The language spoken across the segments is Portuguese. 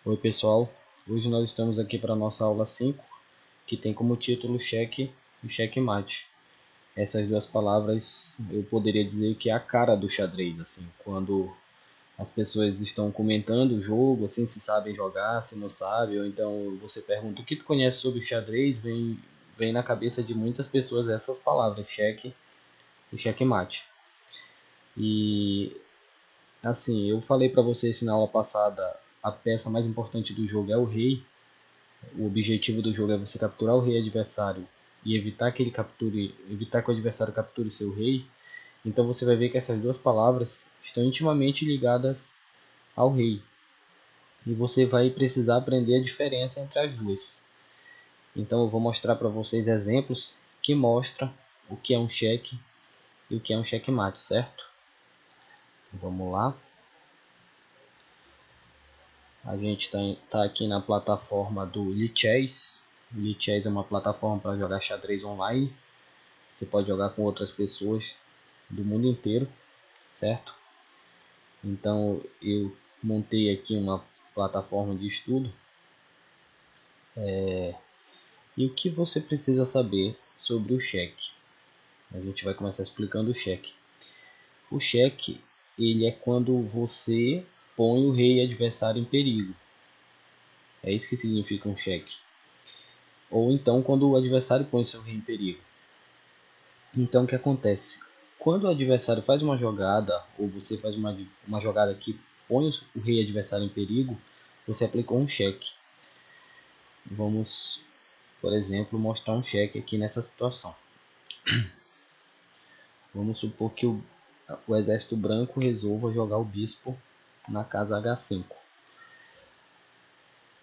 Oi pessoal, hoje nós estamos aqui para a nossa aula 5, que tem como título cheque e checkmate. Essas duas palavras eu poderia dizer que é a cara do xadrez, assim, quando as pessoas estão comentando o jogo, assim, se sabem jogar, se não sabem, ou então você pergunta o que tu conhece sobre xadrez, vem na cabeça de muitas pessoas essas palavras, cheque e checkmate. E assim, eu falei para vocês na aula passada, a peça mais importante do jogo é o rei. O objetivo do jogo é você capturar o rei adversário e evitar que o adversário capture seu rei. Então você vai ver que essas duas palavras estão intimamente ligadas ao rei. E você vai precisar aprender a diferença entre as duas. Então eu vou mostrar para vocês exemplos que mostram o que é um cheque e o que é um checkmate, certo? Vamos lá. A gente tá aqui na plataforma do Lichess. O Lichess é uma plataforma para jogar xadrez online. Você pode jogar com outras pessoas do mundo inteiro, certo? Então eu montei aqui uma plataforma de estudo. E o que você precisa saber sobre o cheque? A gente vai começar explicando o cheque. O cheque, ele é quando você põe o rei adversário em perigo. É isso que significa um cheque. Ou então quando o adversário põe seu rei em perigo. Então o que acontece? Quando o adversário faz uma jogada, ou você faz uma jogada que põe o rei adversário em perigo, você aplicou um cheque. Vamos, por exemplo, mostrar um cheque aqui nessa situação. Vamos supor que o exército branco resolva jogar o bispo na casa H5.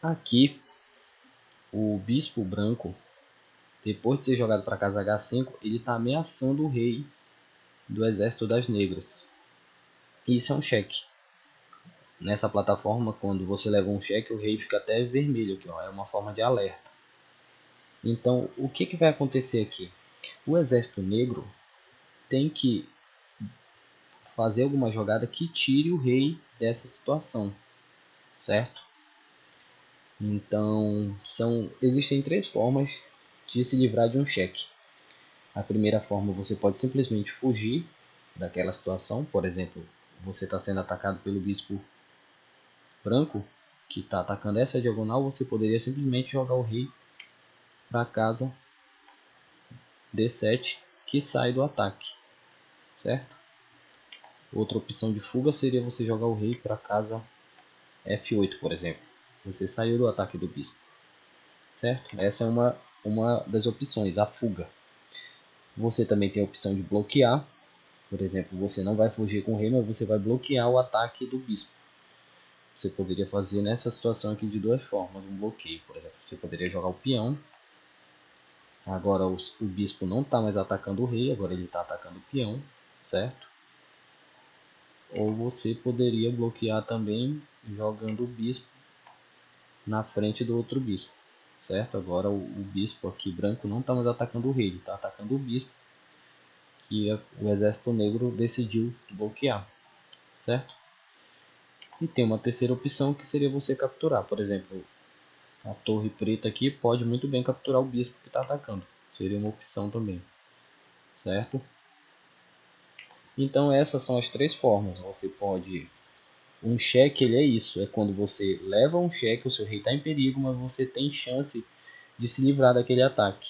Aqui, o bispo branco, depois de ser jogado para a casa H5, ele está ameaçando o rei do exército das negras. Isso é um cheque. Nessa plataforma, quando você leva um cheque, o rei fica até vermelho aqui, ó, é uma forma de alerta. Então, o que vai acontecer aqui? O exército negro tem que fazer alguma jogada que tire o rei dessa situação, certo? Então, existem três formas de se livrar de um cheque. A primeira forma, você pode simplesmente fugir daquela situação. Por exemplo, você está sendo atacado pelo bispo branco, que está atacando essa diagonal, você poderia simplesmente jogar o rei para casa D7, que sai do ataque, certo? Outra opção de fuga seria você jogar o rei para casa F8, por exemplo. Você saiu do ataque do bispo, certo? Essa é uma das opções, a fuga. Você também tem a opção de bloquear. Por exemplo, você não vai fugir com o rei, mas você vai bloquear o ataque do bispo. Você poderia fazer nessa situação aqui de duas formas, um bloqueio. Por exemplo, você poderia jogar o peão. Agora o bispo não está mais atacando o rei, agora ele está atacando o peão, certo? Ou você poderia bloquear também jogando o bispo na frente do outro bispo, certo? Agora o bispo aqui branco não está mais atacando o rei, ele está atacando o bispo que o exército negro decidiu bloquear, certo? E tem uma terceira opção que seria você capturar, por exemplo, a torre preta aqui pode muito bem capturar o bispo que está atacando, seria uma opção também, certo? Então essas são as três formas. Você pode um cheque, ele é isso, é quando você leva um cheque, o seu rei está em perigo, mas você tem chance de se livrar daquele ataque,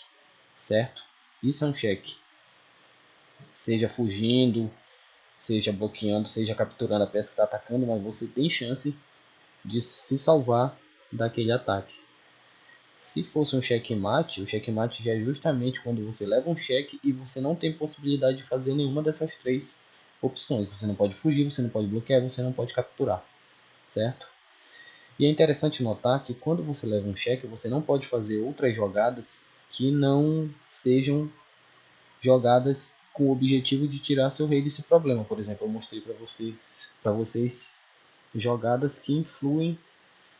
certo? Isso é um cheque. Seja fugindo, seja bloqueando, seja capturando a peça que está atacando, mas você tem chance de se salvar daquele ataque. Se fosse um checkmate, o checkmate já é justamente quando você leva um cheque e você não tem possibilidade de fazer nenhuma dessas três opções. Você não pode fugir, você não pode bloquear, você não pode capturar, certo? E é interessante notar que quando você leva um cheque, você não pode fazer outras jogadas que não sejam jogadas com o objetivo de tirar seu rei desse problema. Por exemplo, eu mostrei para vocês jogadas que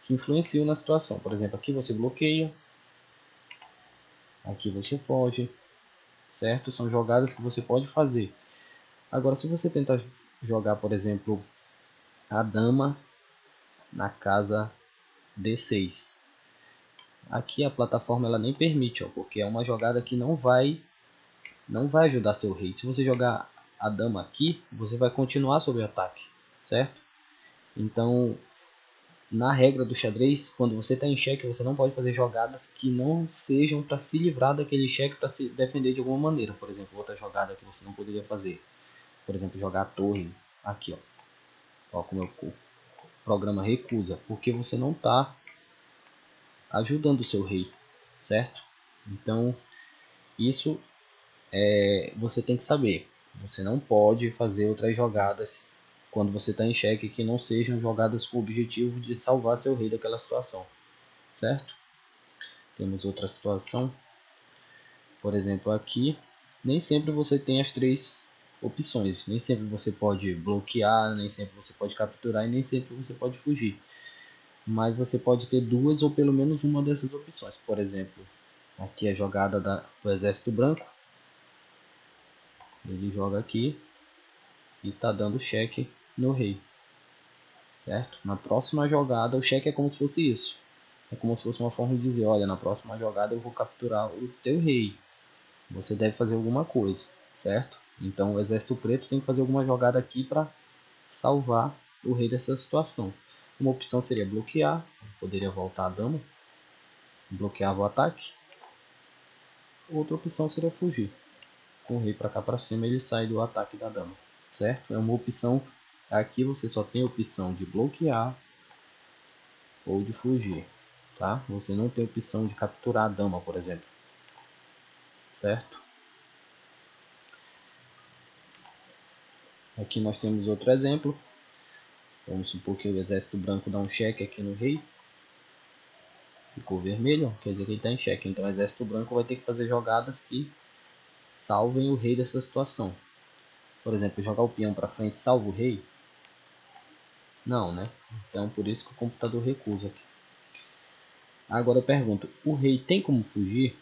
influenciam na situação. Por exemplo, aqui você bloqueia, aqui você foge, certo? São jogadas que você pode fazer. Agora, se você tentar jogar, por exemplo, a dama na casa D6. Aqui a plataforma ela nem permite, ó, porque é uma jogada que não vai ajudar seu rei. Se você jogar a dama aqui, você vai continuar sob ataque, certo? Então, na regra do xadrez, quando você está em xeque, você não pode fazer jogadas que não sejam para se livrar daquele xeque, para se defender de alguma maneira. Por exemplo, outra jogada que você não poderia fazer, por exemplo, jogar a torre aqui, ó como o programa recusa, porque você não está ajudando o seu rei, certo? Então, isso você tem que saber. Você não pode fazer outras jogadas quando você está em xeque que não sejam jogadas com o objetivo de salvar seu rei daquela situação, certo? Temos outra situação, por exemplo, aqui nem sempre você tem as três opções, nem sempre você pode bloquear, nem sempre você pode capturar e nem sempre você pode fugir, mas você pode ter duas ou pelo menos uma dessas opções. Por exemplo, aqui a jogada do exército branco, ele joga aqui e está dando cheque no rei, certo? Na próxima jogada o cheque é como se fosse isso, é como se fosse uma forma de dizer, olha, na próxima jogada eu vou capturar o teu rei, você deve fazer alguma coisa, certo? Então o exército preto tem que fazer alguma jogada aqui para salvar o rei dessa situação. Uma opção seria bloquear, poderia voltar a dama, bloqueava o ataque. Outra opção seria fugir, com o rei para cá para cima ele sai do ataque da dama, certo? É uma opção. Aqui você só tem a opção de bloquear ou de fugir, tá? Você não tem a opção de capturar a dama, por exemplo, certo? Aqui nós temos outro exemplo. Vamos supor que o exército branco dá um cheque aqui no rei. Ficou vermelho, quer dizer que ele está em xeque. Então o exército branco vai ter que fazer jogadas que salvem o rei dessa situação. Por exemplo, jogar o peão para frente salva o rei? Não, né? Então por isso que o computador recusa aqui. Agora eu pergunto, o rei tem como fugir?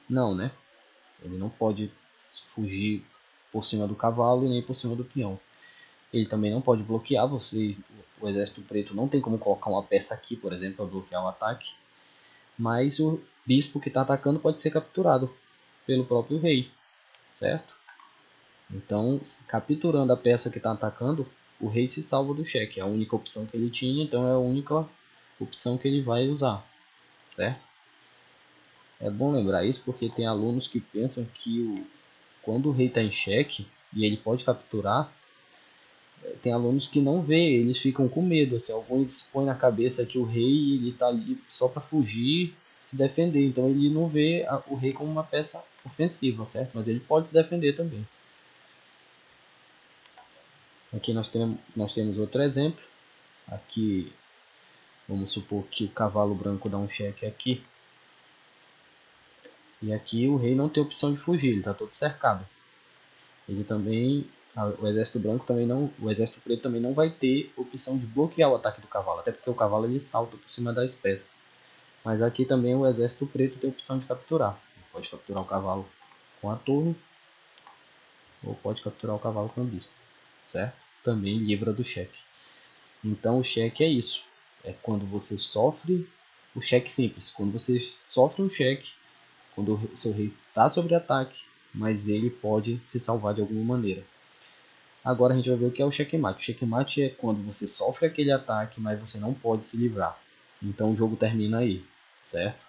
Não, né? Ele não pode fugir por cima do cavalo e nem por cima do peão. Ele também não pode bloquear você. O exército preto não tem como colocar uma peça aqui, por exemplo, para bloquear o ataque. Mas o bispo que está atacando pode ser capturado pelo próprio rei, certo? Então, capturando a peça que está atacando, o rei se salva do cheque. É a única opção que ele tinha, então é a única opção que ele vai usar, certo? É bom lembrar isso porque tem alunos que pensam que quando o rei está em xeque e ele pode capturar, tem alunos que não vê, eles ficam com medo. Assim, alguns põem na cabeça que o rei ele está ali só para fugir, se defender. Então ele não vê o rei como uma peça ofensiva, certo? Mas ele pode se defender também. Aqui nós temos outro exemplo. Aqui vamos supor que o cavalo branco dá um cheque aqui. E aqui o rei não tem opção de fugir, ele está todo cercado. Ele também, o exército branco também não, o exército preto também não vai ter opção de bloquear o ataque do cavalo, até porque o cavalo ele salta por cima das peças. Mas aqui também o exército preto tem a opção de capturar. Ele pode capturar o cavalo com a torre ou pode capturar o cavalo com o bispo, certo? Também livra do cheque. Então o cheque é isso. É quando você sofre o cheque simples. Quando você sofre um cheque, quando o seu rei está sob ataque, mas ele pode se salvar de alguma maneira. Agora a gente vai ver o que é o checkmate. O checkmate é quando você sofre aquele ataque, mas você não pode se livrar. Então o jogo termina aí, certo?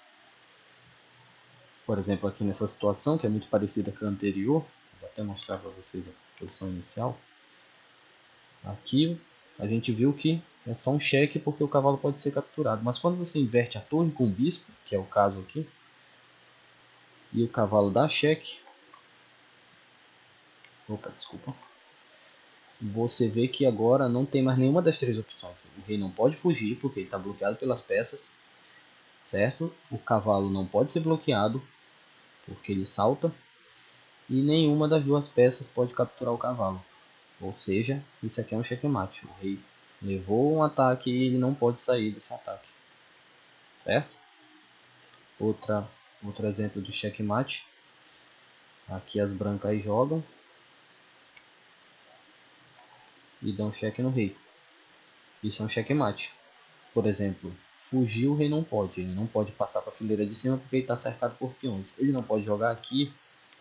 Por exemplo, aqui nessa situação, que é muito parecida com a anterior, vou até mostrar para vocês a posição inicial. Aqui a gente viu que é só um cheque porque o cavalo pode ser capturado. Mas quando você inverte a torre com o bispo, que é o caso aqui, e o cavalo dá cheque, opa, desculpa, você vê que agora não tem mais nenhuma das três opções. O rei não pode fugir porque ele está bloqueado pelas peças, certo? O cavalo não pode ser bloqueado porque ele salta e nenhuma das duas peças pode capturar o cavalo. Ou seja, isso aqui é um checkmate. O rei levou um ataque e ele não pode sair desse ataque, certo? Outro exemplo de checkmate. Aqui as brancas jogam e dão cheque no rei. Isso é um checkmate. Por exemplo, fugir o rei não pode. Ele não pode passar para a fileira de cima porque ele está cercado por peões. Ele não pode jogar aqui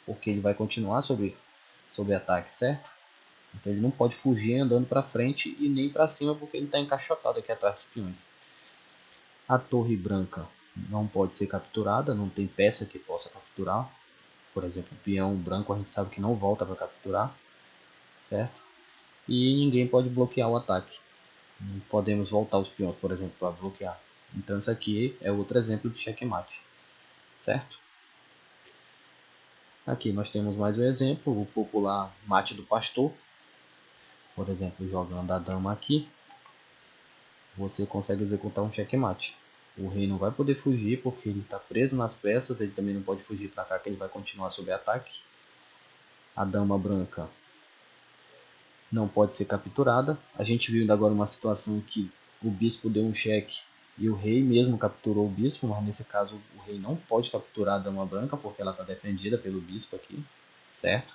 porque ele vai continuar sobre ataque, certo? Então ele não pode fugir andando para frente e nem para cima porque ele está encaixotado aqui atrás dos peões. A torre branca não pode ser capturada, não tem peça que possa capturar. Por exemplo, o peão branco a gente sabe que não volta para capturar, certo? E ninguém pode bloquear o ataque. Não podemos voltar os peões, por exemplo, para bloquear. Então isso aqui é outro exemplo de checkmate, certo? Aqui nós temos mais um exemplo, o popular mate do pastor. Por exemplo, jogando a dama aqui, você consegue executar um checkmate. O rei não vai poder fugir porque ele está preso nas peças, ele também não pode fugir para cá que ele vai continuar sob ataque. A dama branca não pode ser capturada. A gente viu ainda agora uma situação em que o bispo deu um cheque e o rei mesmo capturou o bispo, mas nesse caso o rei não pode capturar a dama branca porque ela está defendida pelo bispo aqui, certo?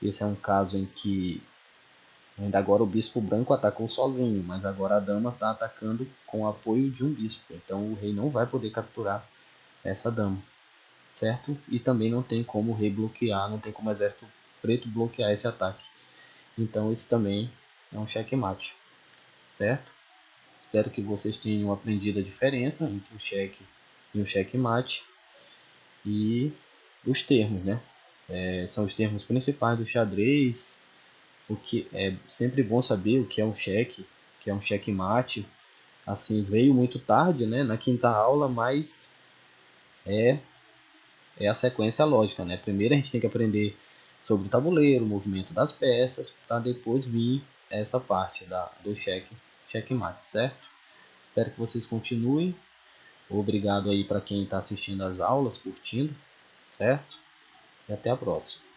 Esse é um caso em que ainda agora o bispo branco atacou sozinho, mas agora a dama está atacando com o apoio de um bispo, então o rei não vai poder capturar essa dama, certo? E também não tem como o rei bloquear, não tem como o exército preto bloquear esse ataque. Então isso também é um checkmate, certo? Espero que vocês tenham aprendido a diferença entre o cheque e o checkmate e os termos, né? São os termos principais do xadrez. O que é sempre bom saber o que é um cheque, o que é um checkmate. Assim, veio muito tarde, né, na quinta aula, mas é, é a sequência lógica, né? Primeiro a gente tem que aprender sobre o tabuleiro, o movimento das peças, para depois vir essa parte do checkmate, certo? Espero que vocês continuem. Obrigado aí para quem está assistindo as aulas, curtindo, certo? E até a próxima.